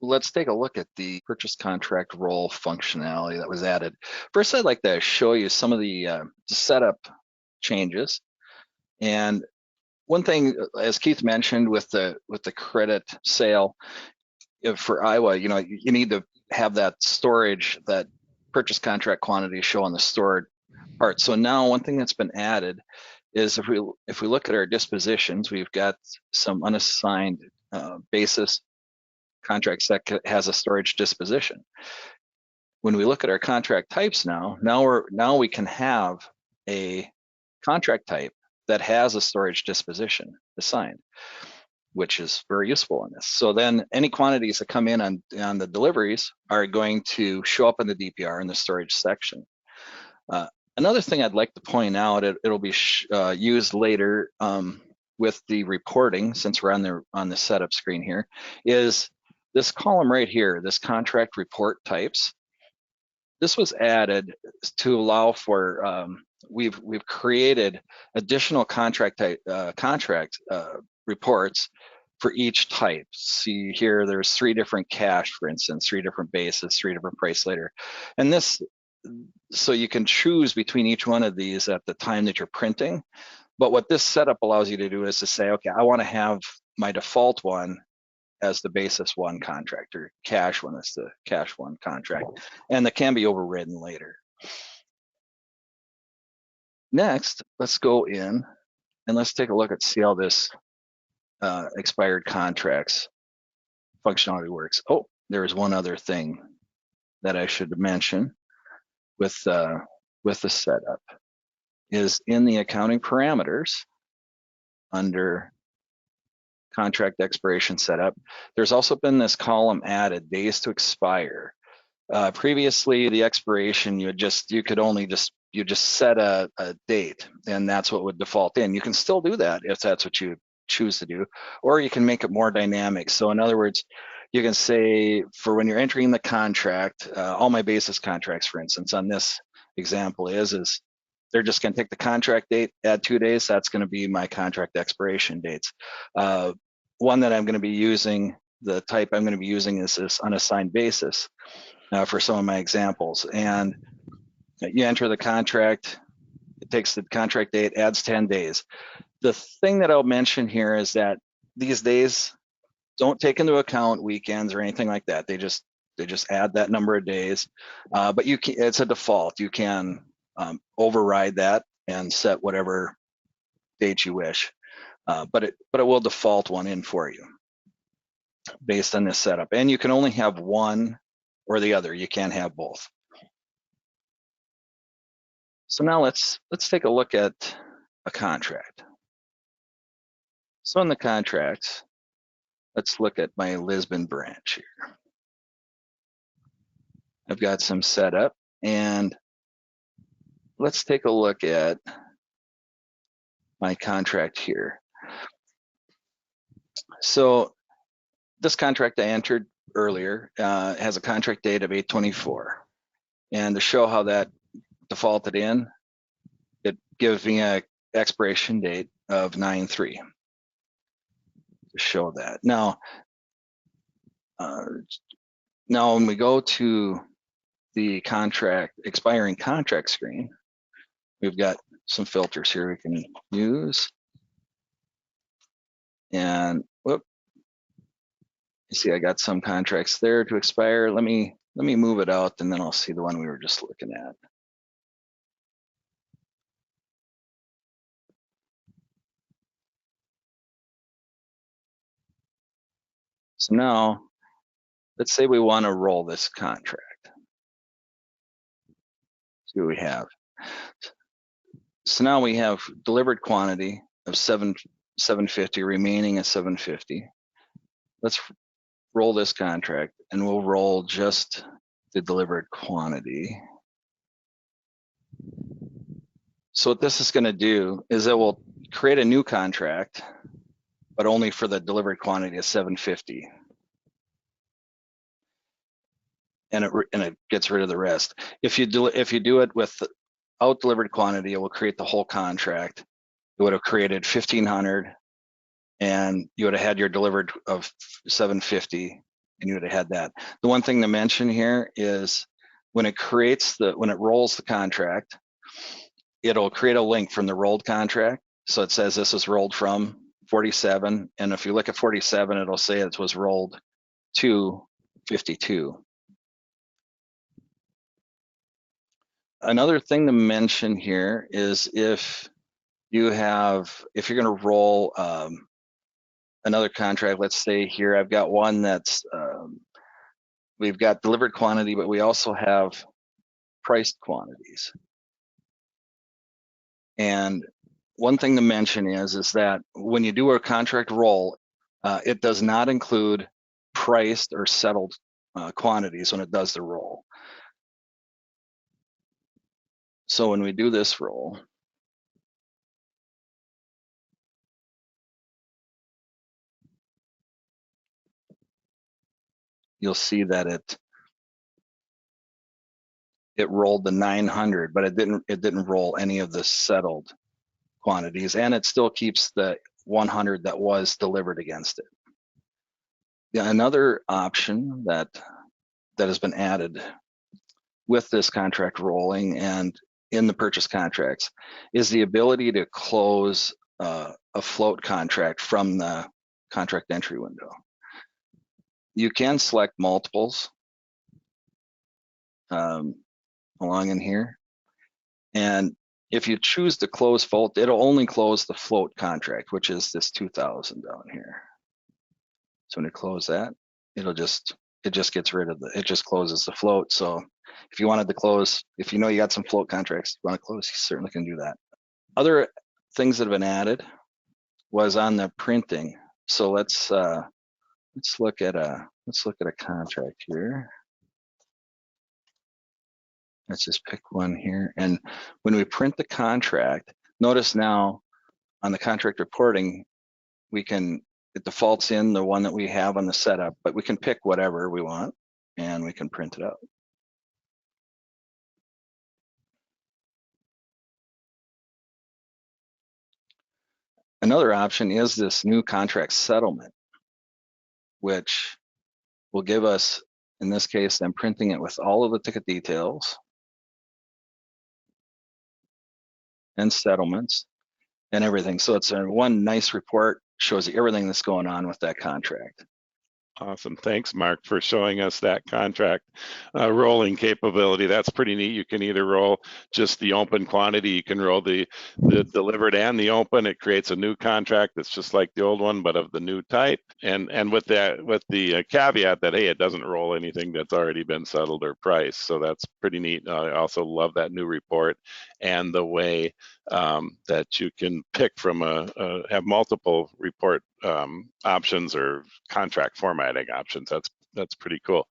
let's take a look at the purchase contract role functionality that was added. First, I'd like to show you some of the setup changes. And one thing, as Keith mentioned, with the credit sale for Iowa, you need to have that storage, that purchase contract quantity show on the stored part. So now one thing that's been added is if we look at our dispositions, we've got some unassigned basis contracts that has a storage disposition. When we look at our contract types now we can have a contract type that has a storage disposition assigned, which is very useful in this. So then any quantities that come in on the deliveries are going to show up in the DPR in the storage section. Another thing I'd like to point out, it'll be used later with the reporting, since we're on the setup screen here, is this column right here, this contract report types. This was added to allow for, we've created additional contract reports for each type. See here, there's 3 different cash, for instance, 3 different basis, 3 different price later. And this, so you can choose between each one of these at the time that you're printing. But what this setup allows you to do is to say, okay, I want to have my default one as the basis 1 contract, or cash one as the cash 1 contract, and that can be overridden later. Next, let's go in and let's take a look at see how this expired contracts functionality works. Oh, there is one other thing that I should mention with the setup is in the accounting parameters under contract expiration setup, there's also been this column added, days to expire. Previously, the expiration, you could only just set a date, and that's what would default in. You can still do that if that's what you choose to do, or you can make it more dynamic. So in other words, you can say for when you're entering the contract, all my basis contracts, for instance, on this example is they're just going to take the contract date, add 2 days. That's going to be my contract expiration dates. One that I'm going to be using, the type I'm going to be using is this unassigned basis for some of my examples. And you enter the contract, it takes the contract date, adds 10 days. The thing that I'll mention here is that these days don't take into account weekends or anything like that. They just add that number of days, but it's a default. You can override that and set whatever date you wish. But it will default one in for you based on this setup. And you can only have one or the other. You can't have both. So now let's take a look at a contract. So in the contracts, let's look at my Lisbon branch here. I've got some setup, and let's take a look at my contract here. So this contract I entered earlier has a contract date of 8/24, and to show how that defaulted in, it gives me a expiration date of 9/3 to show that. Now when we go to the expiring contract screen, we've got some filters here we can use. And whoop, you see I got some contracts there to expire. Let me move it out, and then I'll see the one we were just looking at. So now let's say we want to roll this contract. See what we have. So now we have delivered quantity of 750 remaining at 750. Let's roll this contract, and we'll roll just the delivered quantity. So what this is going to do is it will create a new contract, but only for the delivered quantity of 750. And it gets rid of the rest. If you do it without delivered quantity, it will create the whole contract. It would have created 1,500, and you would have had your delivered of 750, and you would have had that. The one thing to mention here is when it rolls the contract, it'll create a link from the rolled contract. So it says this is rolled from 47. And if you look at 47, it'll say it was rolled to 52. Another thing to mention here is if you're going to roll another contract, let's say here, I've got one that's, we've got delivered quantity, but we also have priced quantities. And one thing to mention is that when you do a contract roll, it does not include priced or settled quantities when it does the roll. So when we do this roll, you'll see that it rolled the 900, but it didn't roll any of the settled quantities, and it still keeps the 100 that was delivered against it. Yeah, another option that has been added with this contract rolling and in the purchase contracts is the ability to close a float contract from the contract entry window. You can select multiples along in here, and if you choose to close float, it'll only close the float contract, which is this 2,000 down here. So when you close that, it just gets rid of it just closes the float. So if you wanted to close, if you know you got some float contracts you want to close, you certainly can do that. Other things that have been added was on the printing. So let's look at a contract here. Let's just pick one here. And when we print the contract, notice now on the contract reporting, it defaults in the one that we have on the setup, but we can pick whatever we want and we can print it out. Another option is this new contract settlement, which will give us, in this case, them printing it with all of the ticket details and settlements and everything. So it's one nice report, shows you everything that's going on with that contract. Awesome. Thanks, Mark, for showing us that contract rolling capability. That's pretty neat. You can either roll just the open quantity, you can roll the delivered and the open. It creates a new contract that's just like the old one, but of the new type. And with the caveat that, hey, it doesn't roll anything that's already been settled or priced. So that's pretty neat. I also love that new report and the way that you can pick from have multiple report options or contract formatting options. That's pretty cool.